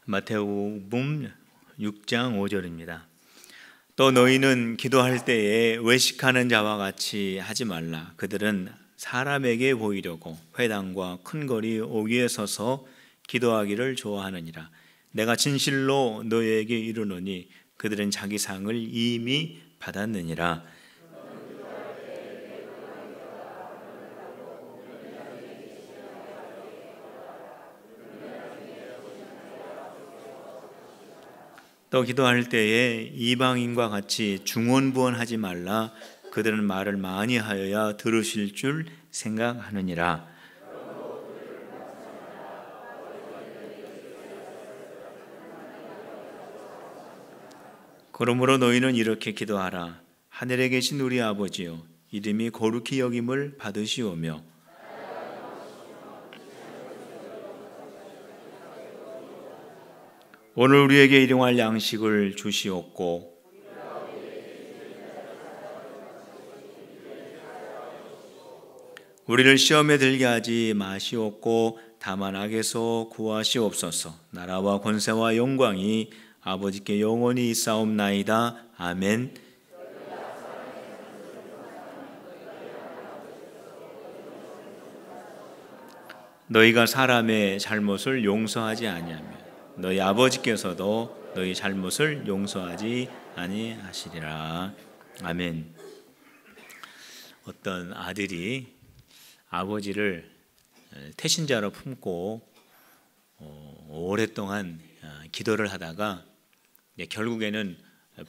마태복음 6장 5절입니다. 또 너희는 기도할 때에 외식하는 자와 같이 하지 말라. 그들은 사람에게 보이려고 회당과 큰 거리 오기에 서서 기도하기를 좋아하느니라. 내가 진실로 너희에게 이르노니 그들은 자기 상을 이미 받았느니라. 또 기도할 때에 이방인과 같이 중언부언하지 말라. 그들은 말을 많이 하여야 들으실 줄 생각하느니라. 그러므로 너희는 이렇게 기도하라. 하늘에 계신 우리 아버지여, 이름이 거룩히 여김을 받으시오며 오늘 우리에게 일용할 양식을 주시옵고 우리를 시험에 들게 하지 마시옵고 다만 악에서 구하시옵소서. 나라와 권세와 영광이 아버지께 영원히 있사옵나이다. 아멘. 너희가 사람의 잘못을 용서하지 아니하며 너희 아버지께서도 너희 잘못을 용서하지 아니하시리라. 아멘. 어떤 아들이 아버지를 태신자로 품고 오랫동안 기도를 하다가 결국에는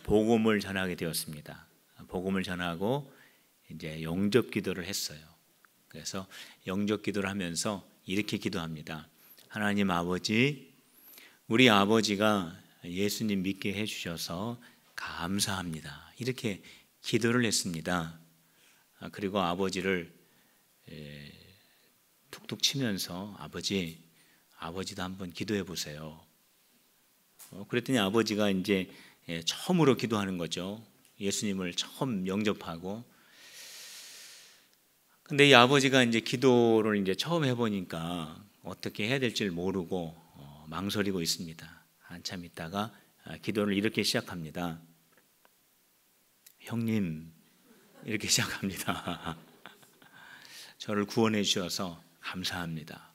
복음을 전하게 되었습니다. 복음을 전하고 이제 영접 기도를 했어요. 그래서 영접 기도를 하면서 이렇게 기도합니다. 하나님 아버지, 우리 아버지가 예수님 믿게 해주셔서 감사합니다. 이렇게 기도를 했습니다. 그리고 아버지를 툭툭 치면서 아버지도 한번 기도해 보세요. 그랬더니 아버지가 이제 처음으로 기도하는 거죠. 예수님을 처음 영접하고. 근데 이 아버지가 이제 기도를 이제 처음 해보니까 어떻게 해야 될지를 모르고 망설이고 있습니다. 한참 있다가 기도를 이렇게 시작합니다. 형님, 이렇게 시작합니다. 저를 구원해 주셔서 감사합니다.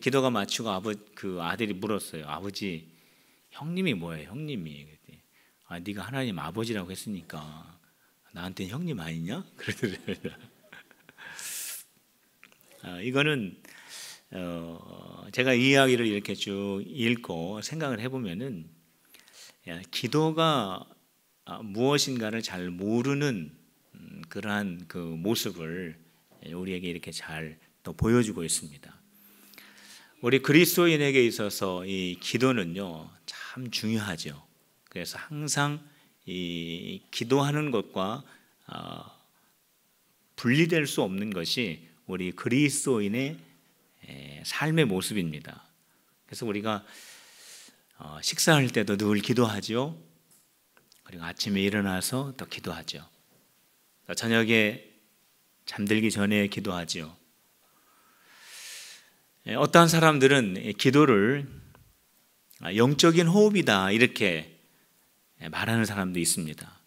기도가 마치고 그 아들이 물었어요. 아버지, 형님이 뭐예요? 형님이. 네가 하나님 아버지라고 했으니까 나한테는 형님 아니냐? 그러더래요. 이거는 제가 이 이야기를 이렇게 쭉 읽고 생각을 해보면은 기도가 무엇인가를 잘 모르는 그러한 그 모습을 우리에게 이렇게 잘 또 보여주고 있습니다. 우리 그리스도인에게 있어서 이 기도는요 참 중요하죠. 그래서 항상 이 기도하는 것과 분리될 수 없는 것이 우리 그리스도인의 삶의 모습입니다. 그래서 우리가 식사할 때도 늘 기도하죠. 그리고 아침에 일어나서 또 기도하죠. 또 저녁에 잠들기 전에 기도하죠. 어떠한 사람들은 기도를 영적인 호흡이다 이렇게 말하는 사람도 있습니다.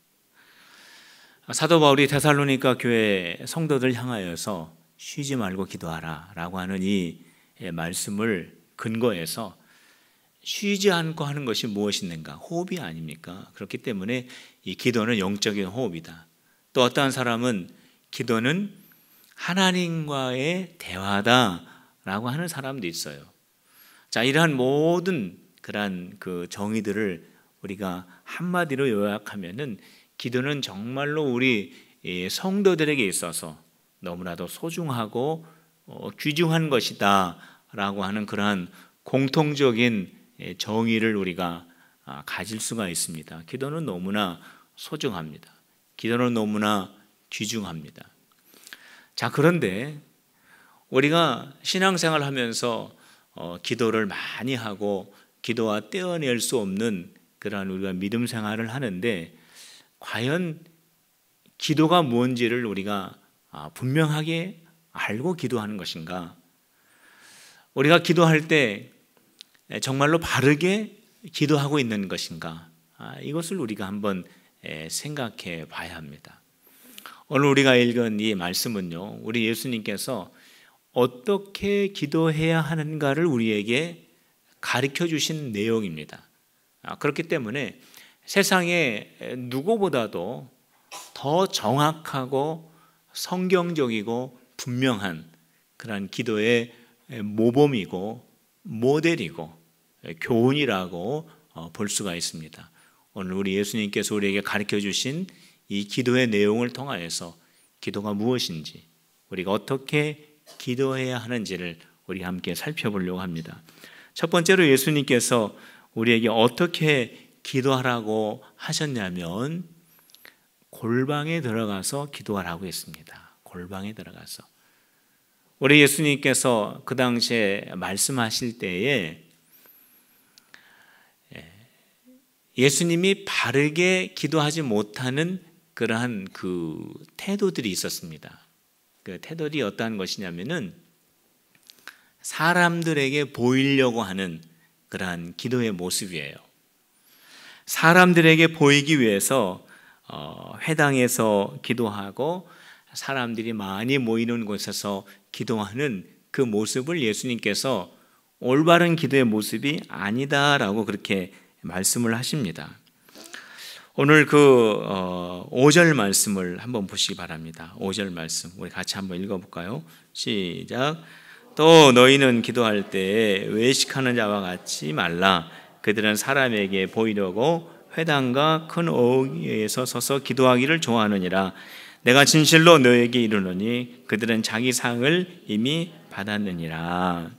사도 바울이 데살로니가 교회 성도들 향하여서 쉬지 말고 기도하라 라고 하는 이 말씀을 근거해서 쉬지 않고 하는 것이 무엇인가? 호흡이 아닙니까? 그렇기 때문에 이 기도는 영적인 호흡이다. 또 어떠한 사람은 기도는 하나님과의 대화다라고 하는 사람도 있어요. 자, 이러한 모든 그러한 그 정의들을 우리가 한마디로 요약하면은 기도는 정말로 우리 성도들에게 있어서 너무나도 소중하고 귀중한 것이다라고 하는 그러한 공통적인 정의를 우리가 가질 수가 있습니다. 기도는 너무나 소중합니다. 기도는 너무나 귀중합니다. 자, 그런데 우리가 신앙생활을 하면서 기도를 많이 하고 기도와 떼어낼 수 없는 그러한 우리가 믿음 생활을 하는데 과연 기도가 뭔지를 우리가 분명하게 알고 기도하는 것인가? 우리가 기도할 때 정말로 바르게 기도하고 있는 것인가? 이것을 우리가 한번 생각해 봐야 합니다. 오늘 우리가 읽은 이 말씀은요, 우리 예수님께서 어떻게 기도해야 하는가를 우리에게 가르쳐 주신 내용입니다. 그렇기 때문에 세상에 누구보다도 더 정확하고 성경적이고 분명한 그런 기도의 모범이고 모델이고 교훈이라고 볼 수가 있습니다. 오늘 우리 예수님께서 우리에게 가르쳐 주신 이 기도의 내용을 통하여서 기도가 무엇인지, 우리가 어떻게 기도해야 하는지를 우리 함께 살펴보려고 합니다. 첫 번째로 예수님께서 우리에게 어떻게 기도하라고 하셨냐면 골방에 들어가서 기도하라고 했습니다. 골방에 들어가서. 우리 예수님께서 그 당시에 말씀하실 때에 예수님이 바르게 기도하지 못하는 그러한 그 태도들이 있었습니다. 그 태도들이 어떠한 것이냐면은 사람들에게 보이려고 하는 그러한 기도의 모습이에요. 사람들에게 보이기 위해서 회당에서 기도하고 사람들이 많이 모이는 곳에서 기도하는 그 모습을 예수님께서 올바른 기도의 모습이 아니다라고 그렇게 말씀을 하십니다. 오늘 그 5절 말씀을 한번 보시기 바랍니다. 5절 말씀 우리 같이 한번 읽어볼까요? 시작. 또 너희는 기도할 때 외식하는 자와 같이 말라. 그들은 사람에게 보이려고 회당과 큰 어귀에서 서서 기도하기를 좋아하느니라. 내가 진실로 너에게 이르노니 그들은 자기 상을 이미 받았느니라.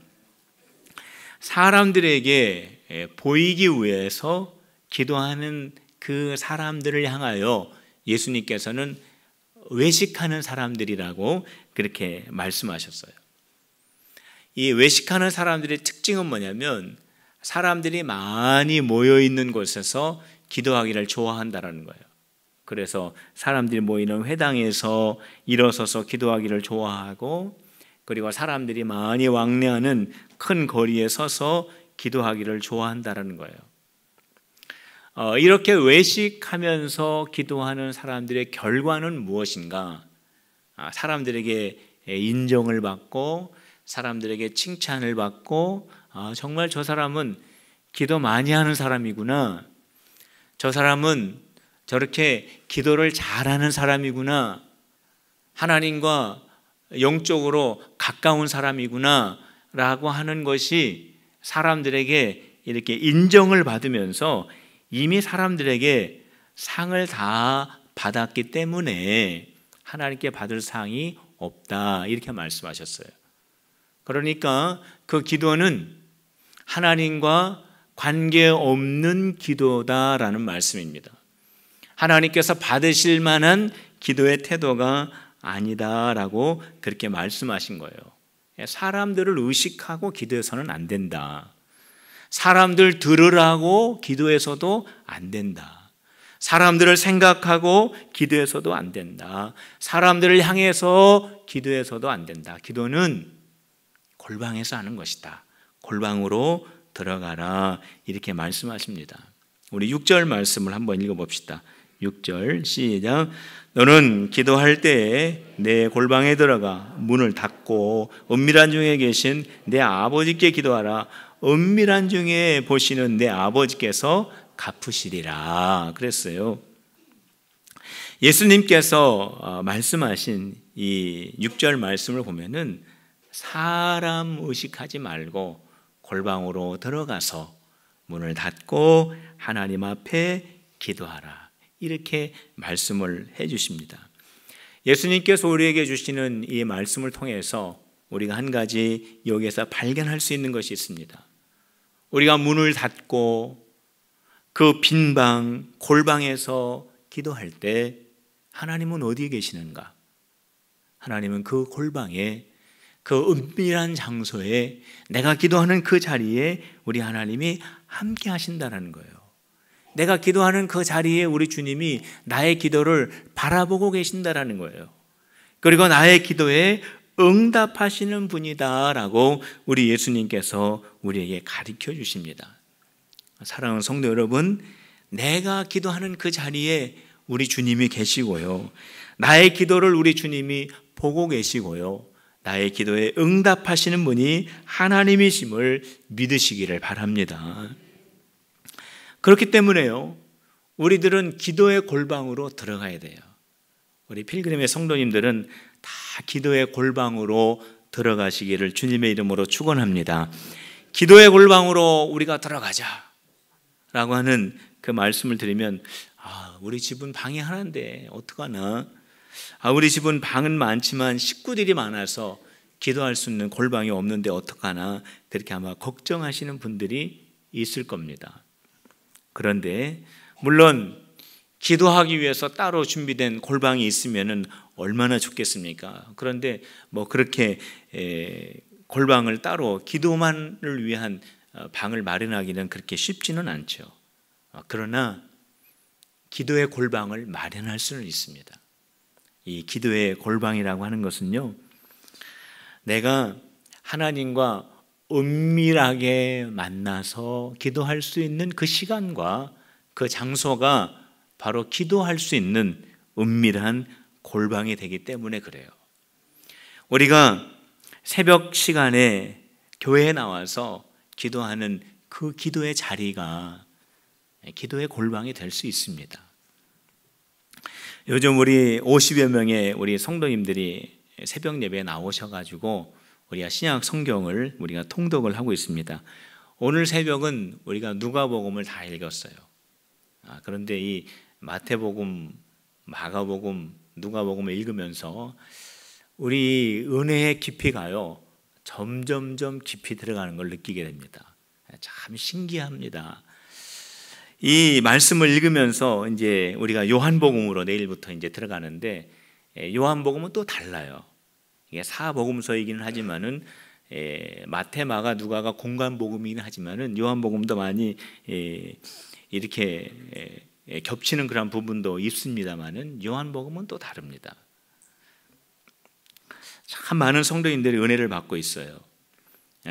사람들에게 보이기 위해서 기도하는 그 사람들을 향하여 예수님께서는 외식하는 사람들이라고 그렇게 말씀하셨어요. 이 외식하는 사람들의 특징은 뭐냐면 사람들이 많이 모여 있는 곳에서 기도하기를 좋아한다는 거예요. 그래서 사람들이 모이는 회당에서 일어서서 기도하기를 좋아하고, 그리고 사람들이 많이 왕래하는 큰 거리에 서서 기도하기를 좋아한다는 거예요. 이렇게 외식하면서 기도하는 사람들의 결과는 무엇인가? 사람들에게 인정을 받고 사람들에게 칭찬을 받고, 정말 저 사람은 기도 많이 하는 사람이구나, 저 사람은 저렇게 기도를 잘하는 사람이구나, 하나님과 영적으로 가까운 사람이구나 라고 하는 것이 사람들에게 이렇게 인정을 받으면서 이미 사람들에게 상을 다 받았기 때문에 하나님께 받을 상이 없다, 이렇게 말씀하셨어요. 그러니까 그 기도는 하나님과 관계없는 기도다라는 말씀입니다. 하나님께서 받으실 만한 기도의 태도가 아니다라고 그렇게 말씀하신 거예요. 사람들을 의식하고 기도해서는 안 된다. 사람들 들으라고 기도해서도 안 된다. 사람들을 생각하고 기도해서도 안 된다. 사람들을 향해서 기도해서도 안 된다. 기도는 골방에서 하는 것이다. 골방으로 들어가라, 이렇게 말씀하십니다. 우리 6절 말씀을 한번 읽어봅시다. 6절 시작. 너는 기도할 때에 내 골방에 들어가 문을 닫고 은밀한 중에 계신 내 아버지께 기도하라. 은밀한 중에 보시는 내 아버지께서 갚으시리라 그랬어요. 예수님께서 말씀하신 이 6절 말씀을 보면은 사람 의식하지 말고 골방으로 들어가서 문을 닫고 하나님 앞에 기도하라, 이렇게 말씀을 해 주십니다. 예수님께서 우리에게 주시는 이 말씀을 통해서 우리가 한 가지 여기에서 발견할 수 있는 것이 있습니다. 우리가 문을 닫고 그 빈 방, 골방에서 기도할 때 하나님은 어디에 계시는가? 하나님은 그 골방에, 그 은밀한 장소에, 내가 기도하는 그 자리에 우리 하나님이 함께 하신다는 거예요. 내가 기도하는 그 자리에 우리 주님이 나의 기도를 바라보고 계신다는 거예요. 그리고 나의 기도에 응답하시는 분이다라고 우리 예수님께서 우리에게 가르쳐 주십니다. 사랑하는 성도 여러분, 내가 기도하는 그 자리에 우리 주님이 계시고요, 나의 기도를 우리 주님이 보고 계시고요, 나의 기도에 응답하시는 분이 하나님이심을 믿으시기를 바랍니다. 그렇기 때문에요, 우리들은 기도의 골방으로 들어가야 돼요. 우리 필그림의 성도님들은 다 기도의 골방으로 들어가시기를 주님의 이름으로 축원합니다. 기도의 골방으로 우리가 들어가자 라고 하는 그 말씀을 드리면, 우리 집은 방이 하나인데 어떡하나, 우리 집은 방은 많지만 식구들이 많아서 기도할 수 있는 골방이 없는데 어떡하나, 그렇게 아마 걱정하시는 분들이 있을 겁니다. 그런데 물론 기도하기 위해서 따로 준비된 골방이 있으면 얼마나 좋겠습니까? 그런데 그렇게 골방을 따로 기도만을 위한 방을 마련하기는 그렇게 쉽지는 않죠. 그러나 기도의 골방을 마련할 수는 있습니다. 이 기도의 골방이라고 하는 것은요, 내가 하나님과 은밀하게 만나서 기도할 수 있는 그 시간과 그 장소가 바로 기도할 수 있는 은밀한 골방이 되기 때문에 그래요. 우리가 새벽 시간에 교회에 나와서 기도하는 그 기도의 자리가 기도의 골방이 될 수 있습니다. 요즘 우리 50여 명의 우리 성도님들이 새벽 예배에 나오셔가지고 우리가 신약 성경을 우리가 통독을 하고 있습니다. 오늘 새벽은 우리가 누가복음을 다 읽었어요. 그런데 이 마태복음, 마가복음, 누가복음을 읽으면서 우리 은혜의 깊이가요, 점점점 깊이 들어가는 걸 느끼게 됩니다. 참 신기합니다. 이 말씀을 읽으면서 이제 우리가 요한복음으로 내일부터 이제 들어가는데, 요한복음은 또 달라요. 이게 사복음서이기는 하지만은 마태, 마가, 누가가 공관복음이긴 하지만은 요한복음도 많이 이렇게 겹치는 그런 부분도 있습니다만은 요한복음은 또 다릅니다. 참 많은 성도인들이 은혜를 받고 있어요.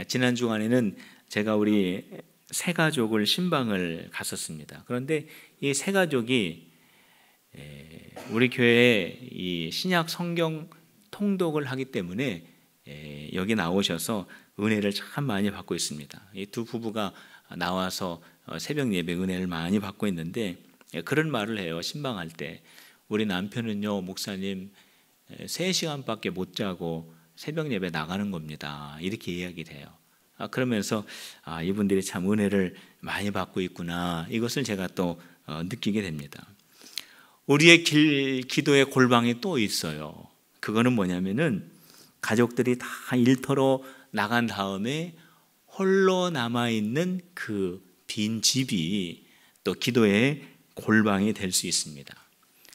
지난 주간에는 제가 우리 세 가족을 신방을 갔었습니다. 그런데 이 세 가족이 우리 교회에 이 신약 성경 통독을 하기 때문에 여기 나오셔서 은혜를 참 많이 받고 있습니다. 이 두 부부가 나와서 새벽 예배 은혜를 많이 받고 있는데, 그런 말을 해요. 신방할 때 우리 남편은요, 목사님 3시간밖에 못 자고 새벽 예배 나가는 겁니다, 이렇게 이야기를 해요. 그러면서 이분들이 참 은혜를 많이 받고 있구나, 이것을 제가 또 느끼게 됩니다. 우리의 기도의 골방이 또 있어요. 그거는 뭐냐면은 가족들이 다 일터로 나간 다음에 홀로 남아있는 그 빈 집이 또 기도의 골방이 될 수 있습니다.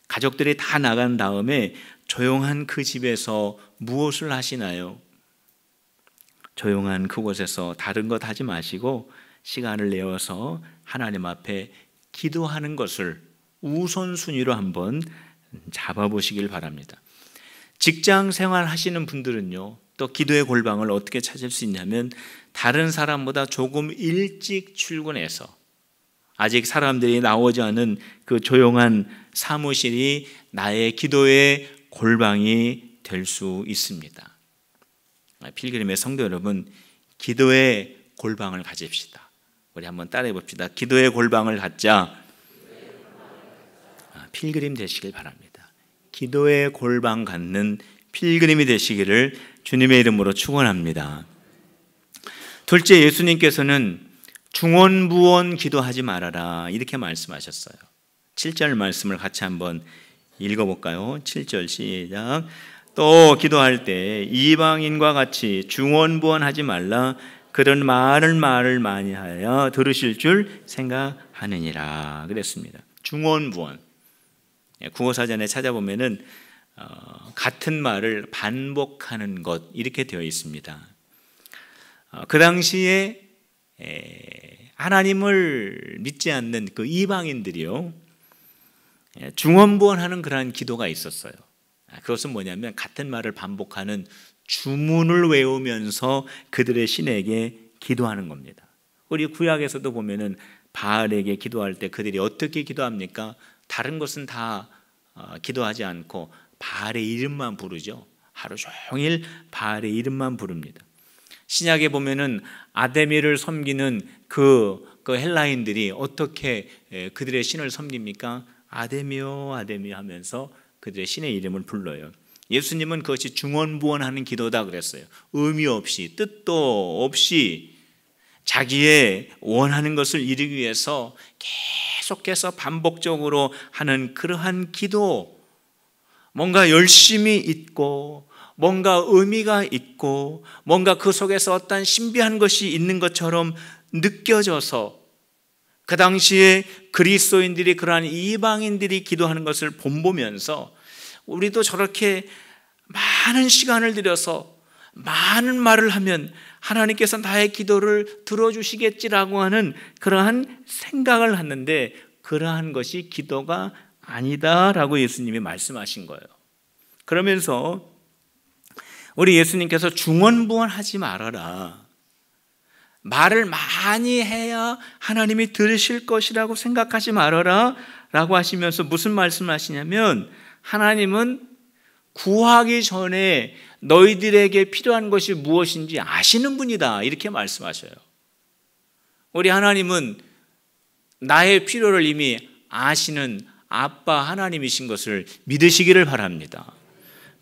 가족들이 다 나간 다음에 조용한 그 집에서 무엇을 하시나요? 조용한 그곳에서 다른 것 하지 마시고 시간을 내어서 하나님 앞에 기도하는 것을 우선순위로 한번 잡아보시길 바랍니다. 직장 생활 하시는 분들은요, 또 기도의 골방을 어떻게 찾을 수 있냐면, 다른 사람보다 조금 일찍 출근해서 아직 사람들이 나오지 않은 그 조용한 사무실이 나의 기도의 골방이 될 수 있습니다. 필그림의 성도 여러분, 기도의 골방을 가집시다. 우리 한번 따라해 봅시다. 기도의 골방을 갖자. 필그림 되시길 바랍니다. 기도의 골방 갖는 필그림이 되시기를 주님의 이름으로 축원합니다. 둘째, 예수님께서는 중언부언 기도하지 말아라, 이렇게 말씀하셨어요. 7절 말씀을 같이 한번 읽어볼까요? 7절 시작. 또 기도할 때 이방인과 같이 중언부언하지 말라. 그런 말을 많이 하여 들으실 줄 생각하느니라 그랬습니다. 중언부언, 국어사전에 찾아보면은 같은 말을 반복하는 것, 이렇게 되어 있습니다. 그 당시에 하나님을 믿지 않는 그 이방인들이요, 중언부언하는 그러한 기도가 있었어요. 그것은 뭐냐면 같은 말을 반복하는 주문을 외우면서 그들의 신에게 기도하는 겁니다. 우리 구약에서도 보면은 바알에게 기도할 때 그들이 어떻게 기도합니까? 다른 것은 다 기도하지 않고 바알의 이름만 부르죠. 하루 종일 바알의 이름만 부릅니다. 신약에 보면은 아데미를 섬기는 그 헬라인들이 어떻게 그들의 신을 섬깁니까? 아데미오 아데미오 하면서 그들의 신의 이름을 불러요. 예수님은 그것이 중언부언하는 기도다 그랬어요. 의미 없이, 뜻도 없이 자기의 원하는 것을 이루기 위해서 계속해서 반복적으로 하는 그러한 기도, 뭔가 열심이 있고 뭔가 의미가 있고 뭔가 그 속에서 어떤 신비한 것이 있는 것처럼 느껴져서 그 당시에 그리스도인들이, 그러한 이방인들이 기도하는 것을 본보면서 우리도 저렇게 많은 시간을 들여서 많은 말을 하면 하나님께서 나의 기도를 들어주시겠지라고 하는 그러한 생각을 하는데, 그러한 것이 기도가 아니다라고 예수님이 말씀하신 거예요. 그러면서 우리 예수님께서 중언부언하지 말아라, 말을 많이 해야 하나님이 들으실 것이라고 생각하지 말아라 라고 하시면서 무슨 말씀을 하시냐면, 하나님은 구하기 전에 너희들에게 필요한 것이 무엇인지 아시는 분이다, 이렇게 말씀하셔요. 우리 하나님은 나의 필요를 이미 아시는 아빠 하나님이신 것을 믿으시기를 바랍니다.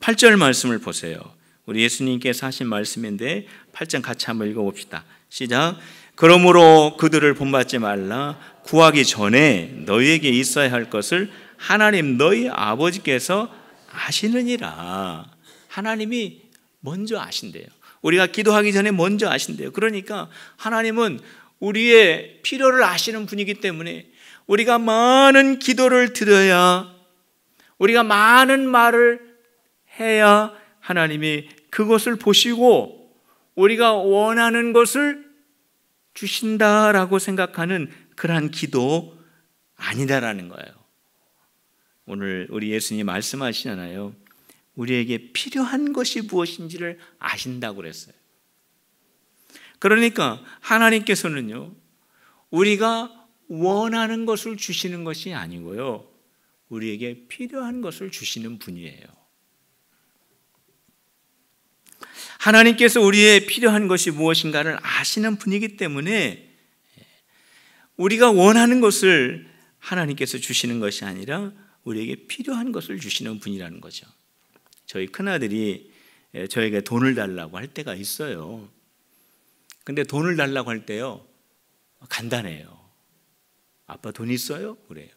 8절 말씀을 보세요. 우리 예수님께서 하신 말씀인데 8절 같이 한번 읽어봅시다. 시작. 그러므로 그들을 본받지 말라. 구하기 전에 너희에게 있어야 할 것을 하나님 너희 아버지께서 아시느니라. 하나님이 먼저 아신대요. 우리가 기도하기 전에 먼저 아신대요. 그러니까 하나님은 우리의 필요를 아시는 분이기 때문에 우리가 많은 기도를 드려야, 우리가 많은 말을 해야 하나님이 그것을 보시고 우리가 원하는 것을 주신다라고 생각하는 그러한 기도 아니다라는 거예요. 오늘 우리 예수님이 말씀하시잖아요. 우리에게 필요한 것이 무엇인지를 아신다고 그랬어요. 그러니까 하나님께서는요, 우리가 원하는 것을 주시는 것이 아니고요, 우리에게 필요한 것을 주시는 분이에요. 하나님께서 우리의 필요한 것이 무엇인가를 아시는 분이기 때문에 우리가 원하는 것을 하나님께서 주시는 것이 아니라 우리에게 필요한 것을 주시는 분이라는 거죠. 저희 큰아들이 저에게 돈을 달라고 할 때가 있어요. 근데 돈을 달라고 할 때요, 간단해요. 아빠 돈 있어요? 그래요.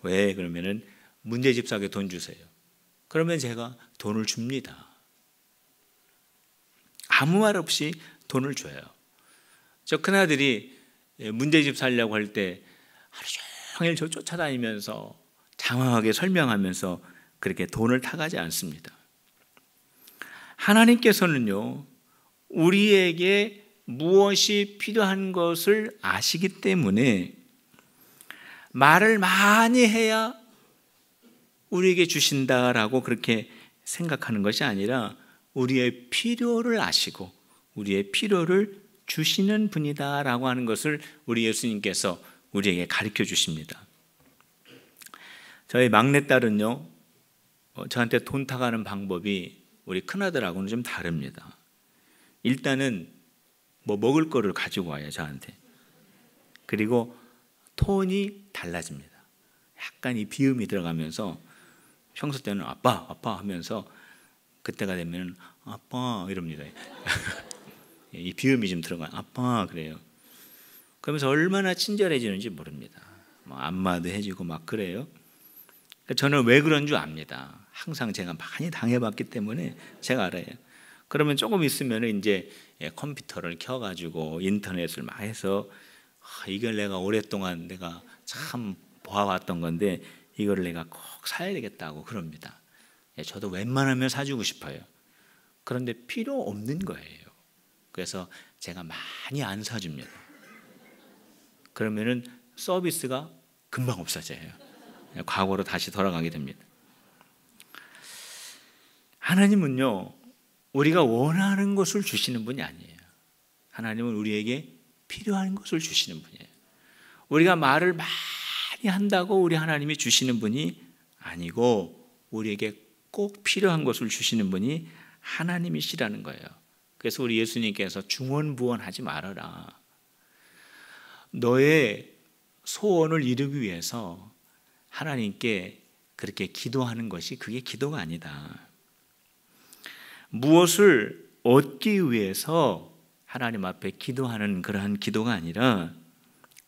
왜? 그러면은 문제집 사게 돈 주세요. 그러면 제가 돈을 줍니다. 아무 말 없이 돈을 줘요. 저 큰아들이 문제집 살려고 할 때 하루 종일 저 쫓아다니면서 장황하게 설명하면서 그렇게 돈을 타가지 않습니다. 하나님께서는요, 우리에게 무엇이 필요한 것을 아시기 때문에 말을 많이 해야 우리에게 주신다라고 그렇게 생각하는 것이 아니라 우리의 필요를 아시고 우리의 필요를 주시는 분이다라고 하는 것을 우리 예수님께서 우리에게 가르쳐 주십니다. 저희 막내딸은요, 저한테 돈 타가는 방법이 우리 큰아들하고는 좀 다릅니다. 일단은 뭐 먹을 거를 가지고 와요, 저한테. 그리고 톤이 달라집니다. 약간 이 비음이 들어가면서 평소 때는 아빠, 아빠 하면서 그때가 되면 아빠 이럽니다. 이 비음이 좀 들어가요. 아빠 그래요. 그러면서 얼마나 친절해지는지 모릅니다. 뭐 안마도 해주고 막 그래요. 저는 왜 그런 줄 압니다. 항상 제가 많이 당해봤기 때문에 제가 알아요. 그러면 조금 있으면 이제 컴퓨터를 켜가지고 인터넷을 막 해서 이걸 내가 오랫동안 내가 참 보아왔던 건데 이거를 내가 꼭 사야 되겠다고 그럽니다. 저도 웬만하면 사주고 싶어요. 그런데 필요 없는 거예요. 그래서 제가 많이 안 사줍니다. 그러면은 서비스가 금방 없어져요. 과거로 다시 돌아가게 됩니다. 하나님은요, 우리가 원하는 것을 주시는 분이 아니에요. 하나님은 우리에게 필요한 것을 주시는 분이에요. 우리가 말을 많이 한다고 우리 하나님이 주시는 분이 아니고 우리에게 꼭 필요한 것을 주시는 분이 하나님이시라는 거예요. 그래서 우리 예수님께서 중언부언하지 말아라. 너의 소원을 이루기 위해서 하나님께 그렇게 기도하는 것이 그게 기도가 아니다. 무엇을 얻기 위해서 하나님 앞에 기도하는 그러한 기도가 아니라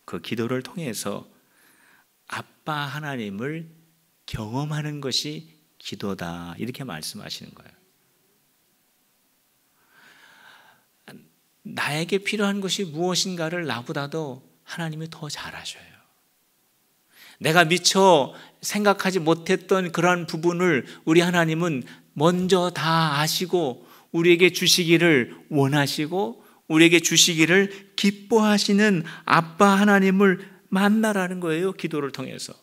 그 기도를 통해서 아빠 하나님을 경험하는 것이 기도다, 이렇게 말씀하시는 거예요. 나에게 필요한 것이 무엇인가를 나보다도 하나님이 더 잘 아셔요. 내가 미처 생각하지 못했던 그러한 부분을 우리 하나님은 먼저 다 아시고 우리에게 주시기를 원하시고 우리에게 주시기를 기뻐하시는 아빠 하나님을 만나라는 거예요. 기도를 통해서.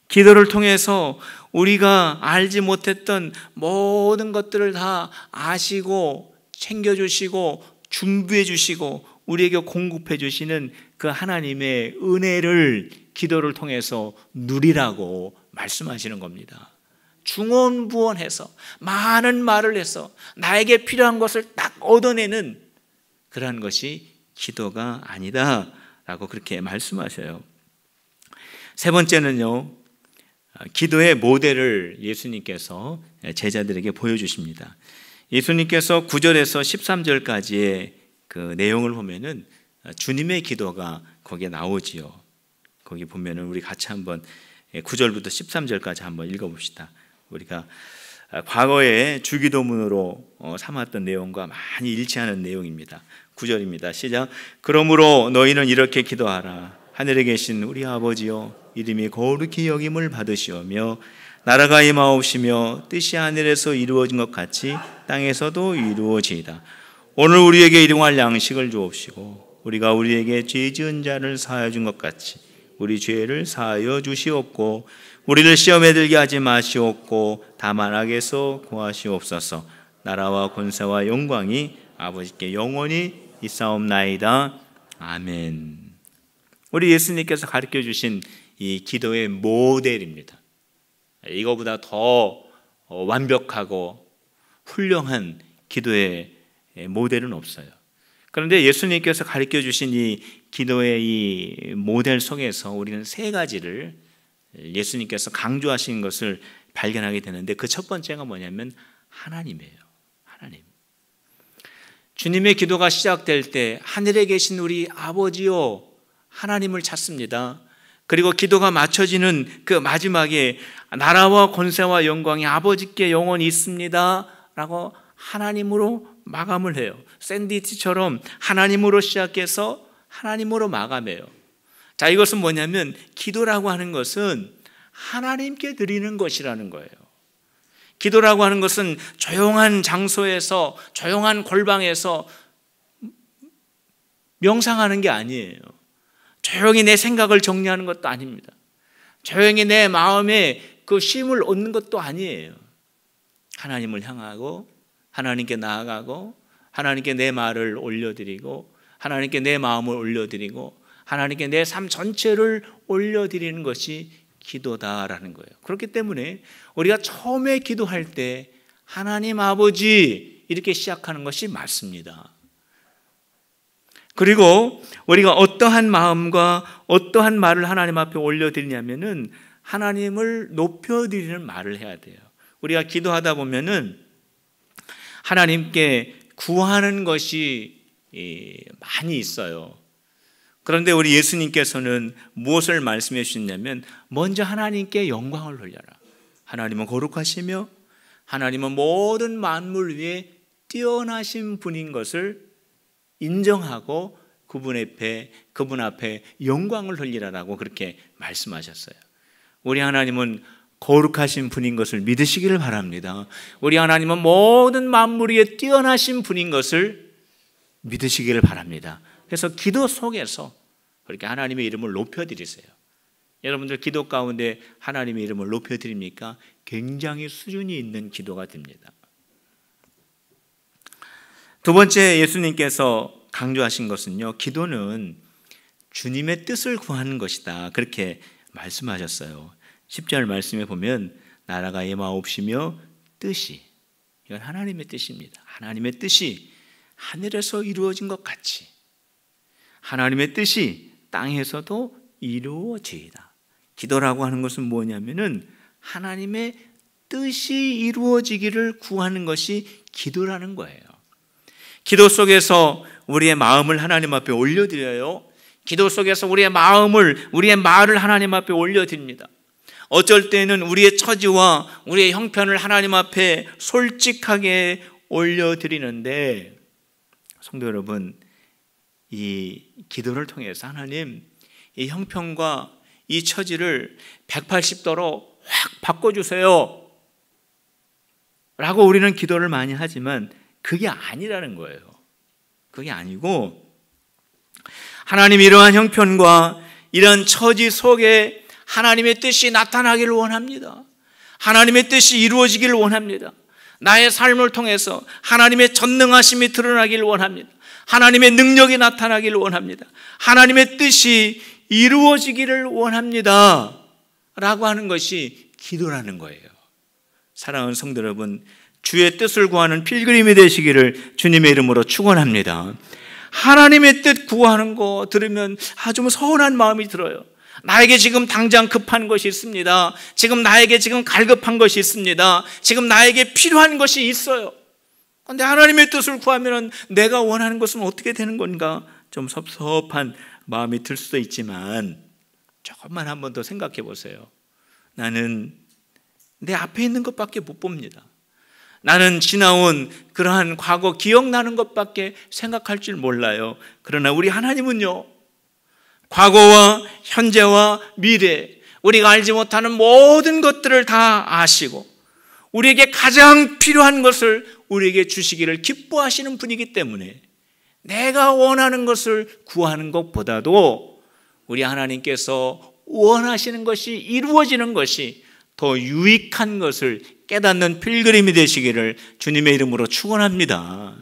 기도를 통해서 우리가 알지 못했던 모든 것들을 다 아시고 챙겨주시고 준비해주시고 우리에게 공급해주시는 그 하나님의 은혜를 기도를 통해서 누리라고 말씀하시는 겁니다. 중언부언해서 많은 말을 해서 나에게 필요한 것을 딱 얻어내는 그러한 것이 기도가 아니다 라고 그렇게 말씀하셔요. 세 번째는요, 기도의 모델을 예수님께서 제자들에게 보여주십니다. 예수님께서 9절에서 13절까지의 그 내용을 보면은 주님의 기도가 거기에 나오지요. 거기 보면은 우리 같이 한번 9절부터 13절까지 한번 읽어봅시다. 우리가 과거에 주기도문으로 삼았던 내용과 많이 일치하는 내용입니다. 9절입니다. 시작. 그러므로 너희는 이렇게 기도하라. 하늘에 계신 우리 아버지여, 이름이 거룩히 여김을 받으시오며 나라가 임하옵시며 뜻이 하늘에서 이루어진 것 같이 땅에서도 이루어지이다. 오늘 우리에게 일용할 양식을 주옵시고 우리가 우리에게 죄 지은 자를 사하여 준 것 같이 우리 죄를 사하여 주시옵고 우리를 시험에 들게 하지 마시옵고 다만 악에서 구하시옵소서. 나라와 권세와 영광이 아버지께 영원히 있사옵나이다. 아멘. 우리 예수님께서 가르쳐 주신 이 기도의 모델입니다. 이거보다 더 완벽하고 훌륭한 기도의 모델은 없어요. 그런데 예수님께서 가르쳐 주신 이 기도의 이 모델 속에서 우리는 세 가지를 예수님께서 강조하신 것을 발견하게 되는데 그 첫 번째가 뭐냐면 하나님이에요. 하나님. 주님의 기도가 시작될 때 하늘에 계신 우리 아버지요, 하나님을 찾습니다. 그리고 기도가 맞춰지는 그 마지막에 나라와 권세와 영광이 아버지께 영원히 있습니다 라고 하나님으로 마감을 해요. 샌드위치처럼 하나님으로 시작해서 하나님으로 마감해요. 자, 이것은 뭐냐면 기도라고 하는 것은 하나님께 드리는 것이라는 거예요. 기도라고 하는 것은 조용한 장소에서 조용한 골방에서 명상하는 게 아니에요. 조용히 내 생각을 정리하는 것도 아닙니다. 조용히 내 마음에 그 쉼을 얻는 것도 아니에요. 하나님을 향하고 하나님께 나아가고 하나님께 내 말을 올려드리고 하나님께 내 마음을 올려드리고 하나님께 내 삶 전체를 올려드리는 것이 기도다라는 거예요. 그렇기 때문에 우리가 처음에 기도할 때 하나님 아버지 이렇게 시작하는 것이 맞습니다. 그리고 우리가 어떠한 마음과 어떠한 말을 하나님 앞에 올려드리냐면은 하나님을 높여드리는 말을 해야 돼요. 우리가 기도하다 보면은 하나님께 구하는 것이 많이 있어요. 그런데 우리 예수님께서는 무엇을 말씀해 주셨냐면 먼저 하나님께 영광을 돌려라. 하나님은 거룩하시며 하나님은 모든 만물 위에 뛰어나신 분인 것을 인정하고 그분 앞에 영광을 돌리라라고 그렇게 말씀하셨어요. 우리 하나님은 거룩하신 분인 것을 믿으시기를 바랍니다. 우리 하나님은 모든 만물 위에 뛰어나신 분인 것을 믿으시기를 바랍니다. 그래서 기도 속에서 그렇게 하나님의 이름을 높여드리세요. 여러분들 기도 가운데 하나님의 이름을 높여드립니까? 굉장히 수준이 있는 기도가 됩니다. 두 번째 예수님께서 강조하신 것은요, 기도는 주님의 뜻을 구하는 것이다, 그렇게 말씀하셨어요. 10절 말씀에 보면 나라가 임하옵시며 뜻이, 이건 하나님의 뜻입니다. 하나님의 뜻이 하늘에서 이루어진 것 같이 하나님의 뜻이 땅에서도 이루어지이다. 기도라고 하는 것은 뭐냐면은 하나님의 뜻이 이루어지기를 구하는 것이 기도라는 거예요. 기도 속에서 우리의 마음을 하나님 앞에 올려드려요. 기도 속에서 우리의 말을 하나님 앞에 올려드립니다. 어쩔 때는 우리의 처지와 우리의 형편을 하나님 앞에 솔직하게 올려드리는데, 성도 여러분, 이 기도를 통해서 하나님, 이 형편과 이 처지를 180도로 확 바꿔주세요 라고 우리는 기도를 많이 하지만 그게 아니라는 거예요. 그게 아니고, 하나님, 이러한 형편과 이런 처지 속에 하나님의 뜻이 나타나기를 원합니다. 하나님의 뜻이 이루어지기를 원합니다. 나의 삶을 통해서 하나님의 전능하심이 드러나기를 원합니다. 하나님의 능력이 나타나기를 원합니다. 하나님의 뜻이 이루어지기를 원합니다 라고 하는 것이 기도라는 거예요. 사랑하는 성도 여러분, 주의 뜻을 구하는 필그림이 되시기를 주님의 이름으로 축원합니다. 하나님의 뜻 구하는 거 들으면 좀 서운한 마음이 들어요. 나에게 지금 당장 급한 것이 있습니다. 지금 나에게 지금 갈급한 것이 있습니다. 지금 나에게 필요한 것이 있어요. 그런데 하나님의 뜻을 구하면 내가 원하는 것은 어떻게 되는 건가? 좀 섭섭한 마음이 들 수도 있지만 조금만 한 번 더 생각해 보세요. 나는 내 앞에 있는 것밖에 못 봅니다. 나는 지나온 그러한 과거 기억나는 것밖에 생각할 줄 몰라요. 그러나 우리 하나님은요, 과거와 현재와 미래, 우리가 알지 못하는 모든 것들을 다 아시고 우리에게 가장 필요한 것을 우리에게 주시기를 기뻐하시는 분이기 때문에 내가 원하는 것을 구하는 것보다도 우리 하나님께서 원하시는 것이 이루어지는 것이 더 유익한 것을 깨닫는 필그림이 되시기를 주님의 이름으로 축원합니다.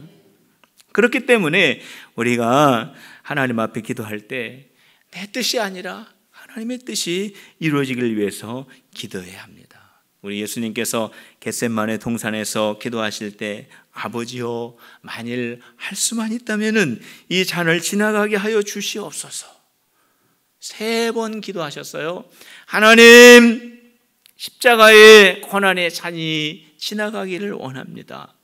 그렇기 때문에 우리가 하나님 앞에 기도할 때 내 뜻이 아니라 하나님의 뜻이 이루어지길 위해서 기도해야 합니다. 우리 예수님께서 겟세마네 동산에서 기도하실 때 아버지여, 만일 할 수만 있다면은 이 잔을 지나가게 하여 주시옵소서. 3번 기도하셨어요. 하나님, 십자가의 고난의 잔이 지나가기를 원합니다.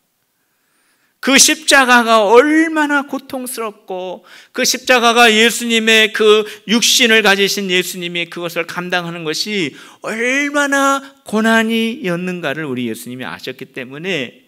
그 십자가가 얼마나 고통스럽고, 그 십자가가 예수님의 그 육신을 가지신 예수님이 그것을 감당하는 것이 얼마나 고난이었는가를 우리 예수님이 아셨기 때문에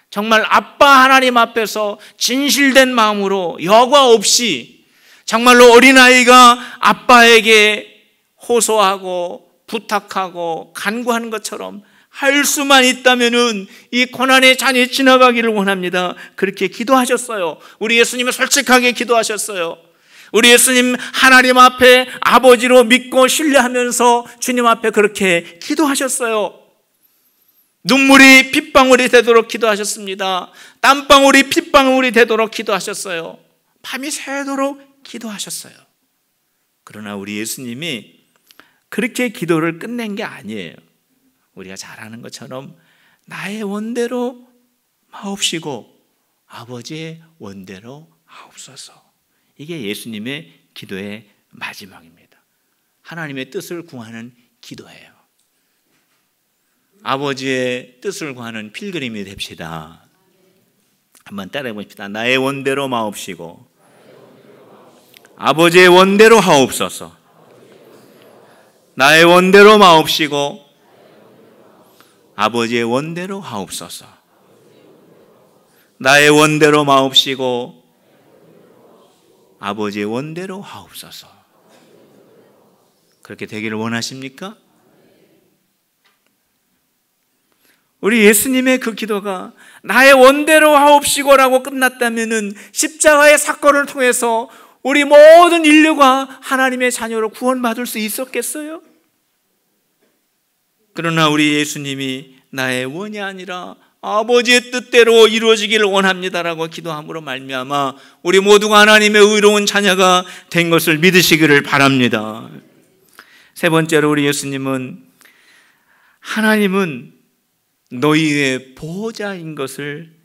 정말 아빠 하나님 앞에서 진실된 마음으로 여과 없이 정말로 어린아이가 아빠에게 호소하고 부탁하고 간구하는 것처럼 할 수만 있다면은 이 고난의 잔이 지나가기를 원합니다. 그렇게 기도하셨어요. 우리 예수님은 솔직하게 기도하셨어요. 우리 예수님 하나님 앞에 아버지로 믿고 신뢰하면서 주님 앞에 그렇게 기도하셨어요. 눈물이 핏방울이 되도록 기도하셨습니다. 땀방울이 핏방울이 되도록 기도하셨어요. 밤이 새도록 기도하셨어요. 그러나 우리 예수님이 그렇게 기도를 끝낸 게 아니에요. 우리가 잘 아는 것처럼 나의 원대로 마옵시고 아버지의 원대로 하옵소서. 이게 예수님의 기도의 마지막입니다. 하나님의 뜻을 구하는 기도예요. 아버지의 뜻을 구하는 필그림이 됩시다. 한번 따라해 봅시다. 나의 원대로 마옵시고 아버지의 원대로 하옵소서. 나의 원대로 마옵시고 아버지의 원대로 하옵소서. 나의 원대로 마옵시고 아버지의 원대로 하옵소서. 그렇게 되기를 원하십니까? 우리 예수님의 그 기도가 나의 원대로 하옵시고라고 끝났다면은 십자가의 사건을 통해서 우리 모든 인류가 하나님의 자녀로 구원받을 수 있었겠어요? 그러나 우리 예수님이 나의 원이 아니라 아버지의 뜻대로 이루어지기를 원합니다라고 기도함으로 말미암아 우리 모두가 하나님의 의로운 자녀가 된 것을 믿으시기를 바랍니다. 세 번째로 우리 예수님은 하나님은 너희의 보호자인 것을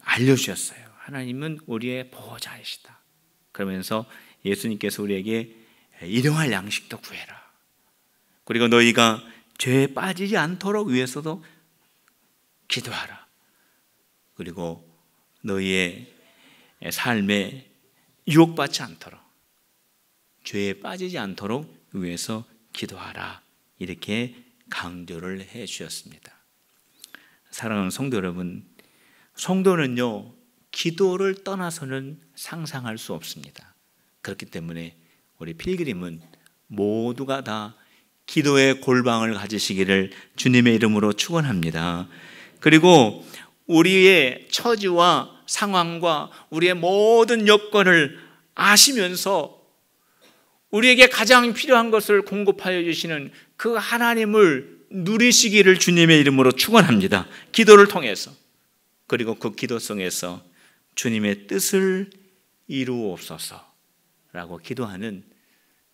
알려주셨어요. 하나님은 우리의 보호자이시다. 그러면서 예수님께서 우리에게 일용할 양식도 구해라. 그리고 너희가 죄에 빠지지 않도록 위해서도 기도하라. 그리고 너희의 삶에 유혹받지 않도록, 죄에 빠지지 않도록 위해서 기도하라. 이렇게 강조를 해 주셨습니다. 사랑하는 성도 여러분, 성도는요, 기도를 떠나서는 상상할 수 없습니다. 그렇기 때문에 우리 필그림은 모두가 다 기도의 골방을 가지시기를 주님의 이름으로 축원합니다. 그리고 우리의 처지와 상황과 우리의 모든 여건을 아시면서 우리에게 가장 필요한 것을 공급하여 주시는 그 하나님을 누리시기를 주님의 이름으로 축원합니다. 기도를 통해서. 그리고 그 기도성에서 주님의 뜻을 이루옵소서라고 기도하는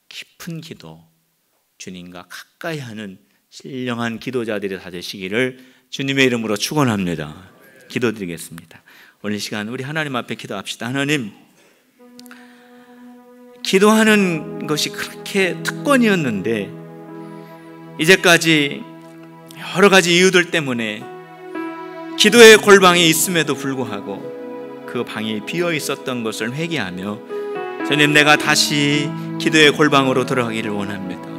깊은 기도, 주님과 가까이 하는 신령한 기도자들이 다 되시기를 주님의 이름으로 축원합니다. 기도드리겠습니다. 오늘 이 시간 우리 하나님 앞에 기도합시다. 하나님, 기도하는 것이 그렇게 특권이었는데 이제까지 여러 가지 이유들 때문에 기도의 골방이 있음에도 불구하고 그 방이 비어 있었던 것을 회개하며 주님, 내가 다시 기도의 골방으로 들어가기를 원합니다.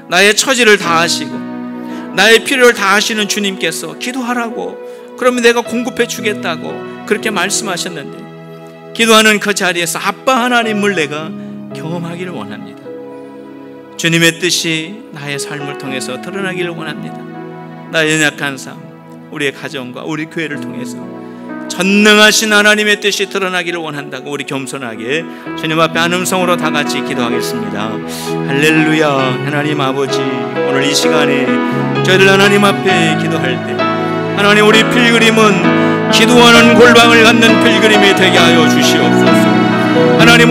나의 처지를 다 아시고 나의 필요를 다 아시는 주님께서 기도하라고, 그러면 내가 공급해 주겠다고 그렇게 말씀하셨는데 기도하는 그 자리에서 아빠 하나님을 내가 경험하기를 원합니다. 주님의 뜻이 나의 삶을 통해서 드러나기를 원합니다. 나의 연약한 삶, 우리의 가정과 우리 교회를 통해서 전능하신 하나님의 뜻이 드러나기를 원한다고 우리 겸손하게 주님 앞에 한 음성으로 다 같이 기도하겠습니다. 할렐루야. 하나님 아버지, 오늘 이 시간에 저희들 하나님 앞에 기도할 때 하나님, 우리 필그림은 기도하는 골방을 갖는 필그림이 되게 하여 주시옵소서. 하나님,